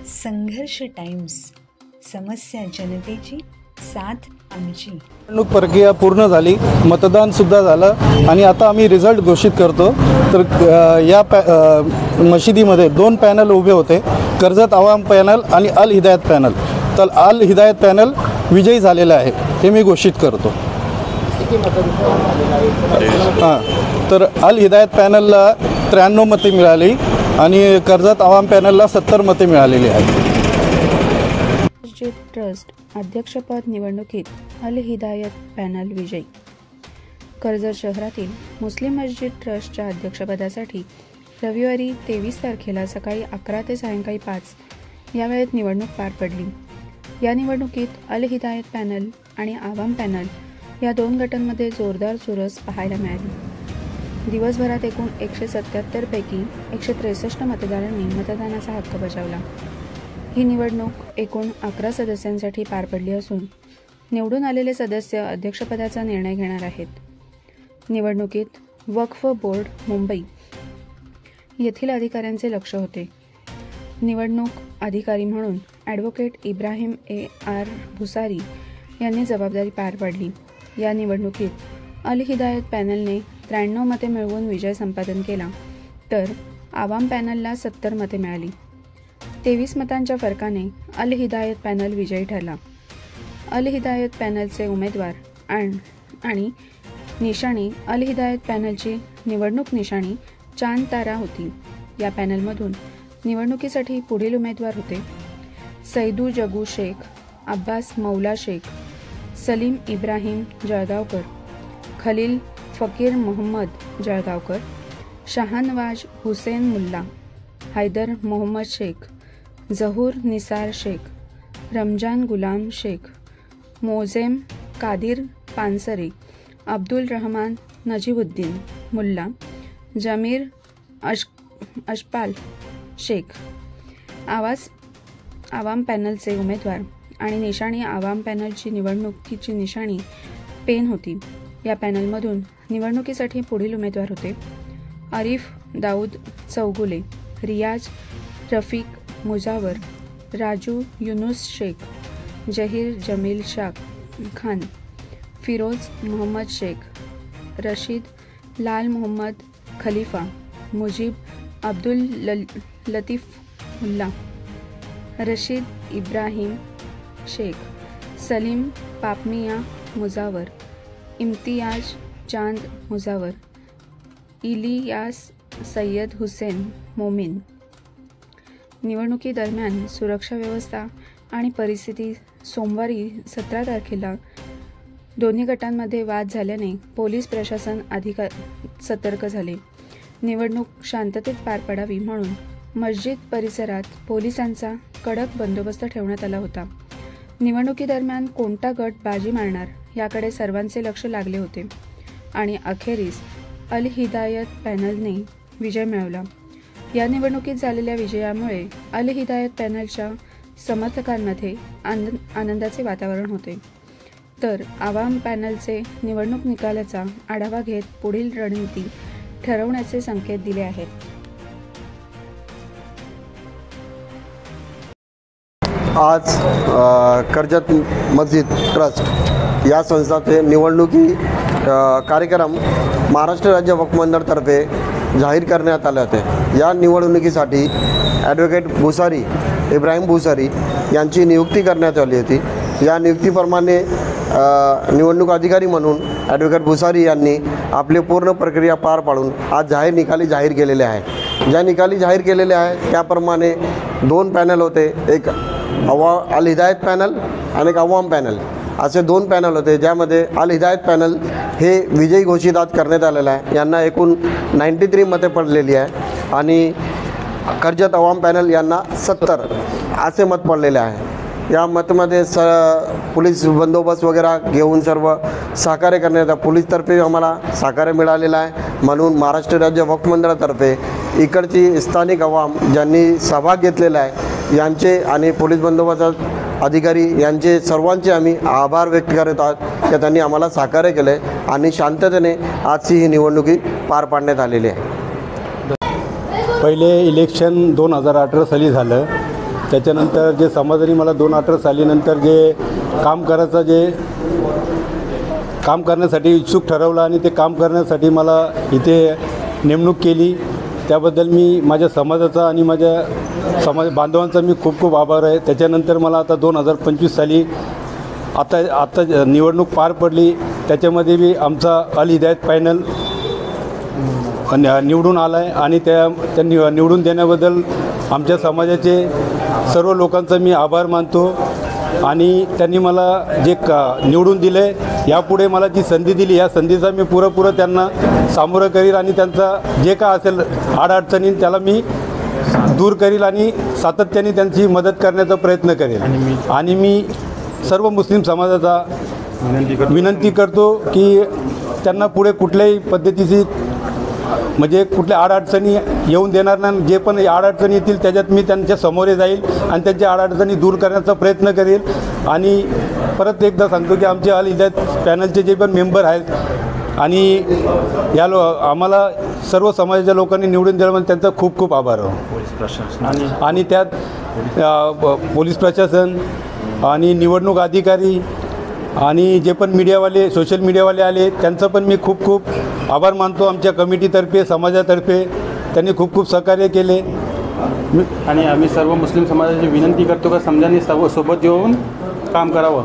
संघर्ष टाइम्स, समस्या जनतेची, साथ आमची। निवडणूक प्रक्रिया पूर्ण झाली, मतदान सुद्धा झालं आणि आता आम्ही रिझल्ट घोषित करतो। तर या मशिदीमध्ये 2 पॅनल उभे होते, कर्जत आवाम पॅनल आणि अल हिदायत पॅनल। तर अल हिदायत पॅनल विजयी झालेला आहे हे मी घोषित करतो। तर अल हिदायत पॅनलला 93 मते मिळाली आणि कर्जत आवाम पॅनलला 70 मते मिळालेली आहेत। मस्जिद ट्रस्ट अध्यक्षपद निवडणुकीत अल हिदायत पॅनल विजयी। कर्जत शहरातील मुस्लिम मस्जिद ट्रस्टच्या अध्यक्षपदासाठी रविवारी 23 तारखेला सकाळी 11 ते सायंकाळी 5 या वेळेत निवडणूक पार पडली। या निवडणुकीत अल हिदायत पॅनल आणि आवाम पॅनल या 2 गटांमध्ये जोरदार चुरस पाहायला मिळाली। दिवसभरात एकूण 177 पैकी 163 मतदारांनी मतदानाचा हक्क बजावला। ही निवडणूक एकूण 11 सदस्यांसाठी पार पडली असून निवडून आलेले सदस्य अध्यक्षपदाचा निर्णय घेणार आहेत। निवडणुकीत वक्फ बोर्ड मुंबई येथील अधिकाऱ्यांचे लक्ष होते। निवडणूक अधिकारी म्हणून ॲडव्होकेट इब्राहिम AR भुसारी यांनी जबाबदारी पार पाडली। या निवडणुकीत अल हिदायत पॅनलने 93 मते मिळवून विजय संपादन केला, तर आवाम पॅनलला 70 मते मिळाली। 23 मतांच्या फरकाने अल हिदायत पॅनल विजयी ठरला। अल हिदायत पॅनलचे उमेदवार आणि निशाणी अल हिदायत पॅनलची निवडणूक निशाणी चांद तारा होती। या पॅनलमधून निवडणुकीसाठी पुढील उमेदवार होते: सैदू जगू शेख, अब्बास मौला शेख, सलीम इब्राहिम जळगावकर, खलील फकीर मोहम्मद जळगावकर, शहानवाज हुसेन मुल्ला, हैदर मोहम्मद शेख, जहूर निसार शेख, रमजान गुलाम शेख, मोजेम कादिर पानसरे, अब्दुल रहमान नजीबुद्दीन मुल्ला, जमीर अशपाल शेख। आवाम पॅनलचे उमेदवार आणि निशाणी आवाम पॅनलची निवडणुकीची निशाणी पेन होती। या पॅनलमधून निवडणुकीसाठी पुढील उमेदवार होते: आरिफ दाऊद चौगुले, रियाज रफीक मुजावर, राजू युनुस शेख, जहीर जमील खान, फिरोज मोहम्मद शेख, रशीद लाल मोहम्मद खलीफा, मुजीब अब्दुल लतीफ मुल्ला, रशीद इब्राहिम शेख, सलीम पापमिया मुजावर, इम्तियाज चांद मुजावर, इलियास सय्यद हुसेन मोमीन। निवडणुकीदरम्यान सुरक्षा व्यवस्था आणि परिस्थिती सोमवारी 17 तारखेला दोन्ही गटांमध्ये वाद झाल्याने पोलीस प्रशासन सतर्क झाले। निवडणूक शांततेत पार पडावी म्हणून मस्जिद परिसरात पोलिसांचा कडक बंदोबस्त ठेवण्यात आला होता। निवडणुकीदरम्यान कोणता गट बाजी मारणार याकडे सर्वांचे लक्ष लागले होते आणि अखेरीस अल हिदायत पॅनलने विजय मिळवला। या निवडणुकीत झालेल्या विजयामुळे अल हिदायत पॅनलच्या समर्थकांमध्ये आनंदाचे वातावरण होते, तर आवाम पॅनलचे निवडणूक निकालाचा आढावा घेत पुढील रणनीती ठरवण्याचे संकेत दिले आहेत। आज कर्जत मस्जिद ट्रस्ट या संस्थाचे निवडणुकी कार्यक्रम महाराष्ट्र राज्य वक्फ मंडळातर्फे जाहीर करण्यात आले होते। या निवडणुकीसाठी ॲडव्होकेट इब्राहिम भुसारी यांची नियुक्ती करण्यात आली होती। या नियुक्तीप्रमाणे निवडणूक अधिकारी म्हणून ॲडव्होकेट भुसारी यांनी आपली पूर्ण प्रक्रिया पार पाडून आज निकाली जाहीर केलेले आहे। ज्या निकाली जाहीर केलेले आहे त्याप्रमाणे 2 पॅनल होते, एक अल हिदायत पॅनल आणि एक आवाम पॅनल असे 2 पॅनल होते, ज्यामध्ये अल हिदायत पॅनल हे विजयी घोषित आज करण्यात आलेलं आहे। यांना एकूण 93 मते पडलेली आहे आणि कर्जत आवाम पॅनल यांना 70 असे मत पडलेले आहे। या मतमध्ये पोलीस बंदोबस्त वगैरे घेऊन सर्व सहकार्य करण्यात पोलीसतर्फे आम्हाला सहकार्य मिळालेलं आहे। म्हणून महाराष्ट्र राज्य वक्फ मंडळातर्फे इकडची स्थानिक आवाम ज्यांनी सहभाग घेतलेला आहे यांचे आणि पोलीस बंदोबस्त अधिकारी यांचे सर्वांचे आम्ही आभार व्यक्त करत आहोत की त्यांनी आम्हाला सहकार्य केले आणि शांततेने आजची ही निवडणुकी पार पाडण्यात आलेली आहे। पहिले इलेक्शन 2018 साली झालं, त्याच्यानंतर जे समाजाने मला 2018 सालीनंतर जे काम करण्यासाठी इच्छुक ठरवलं आणि ते काम करण्यासाठी मला इथे नेमणूक केली, त्याबद्दल मी माझ्या समाजाचा आणि माझ्या समाज बांधवांचा मी खूप खूप आभार आहे. त्याच्यानंतर मला आता 2025 साली आता निवडणूक पार पडली, त्याच्यामध्ये बी आमचा अल हिदायत पॅनल निवडून आला आहे आणि त्या निवडून देण्याबद्दल आमच्या समाजाचे सर्व लोकांचा मी आभार मानतो. आणि त्यांनी मला जे निवडून दिले, यापुढे मला जी संधी दिली, या संधीचा मी पुरेपूर त्यांना सामोरं करील आणि त्यांचा जे काय असेल अडचणी त्याला मी दूर करील आणि सातत्याने त्यांची मदत करण्याचा प्रयत्न करेल. आणि मी सर्व मुस्लिम समाजाचा विनंती करतो की त्यांना पुढे कुठल्याही पद्धतीची म्हणजे कुठल्या अडचणी येऊन देणार नाही. जे पण अडचणी येतील त्याच्यात मी त्यांच्या समोरे जाईल आणि त्यांच्या अडचणी दूर करण्याचा प्रयत्न करेल. आणि परत एकदा सांगतो की आमचे अल हिदायत पॅनलचे जे पण मेंबर आहेत आणि आम्हाला सर्व समाजाच्या लोकांनी निवडून दिल्यामुळे त्यांचा खूप खूप आभार आहे. आणि त्यात पोलीस प्रशासन आणि निवडणूक अधिकारी आणि जे पण मीडियावाले सोशल मीडियावाले आले त्यांचं पण मी खूप खूप आभार मानतो. आमच्या कमिटीतर्फे समाजातर्फे त्यांनी खूप खूप सहकार्य केले. आणि आम्ही सर्व मुस्लिम समाजाची विनंती करतो का समजाने सोबत येऊन काम करावं.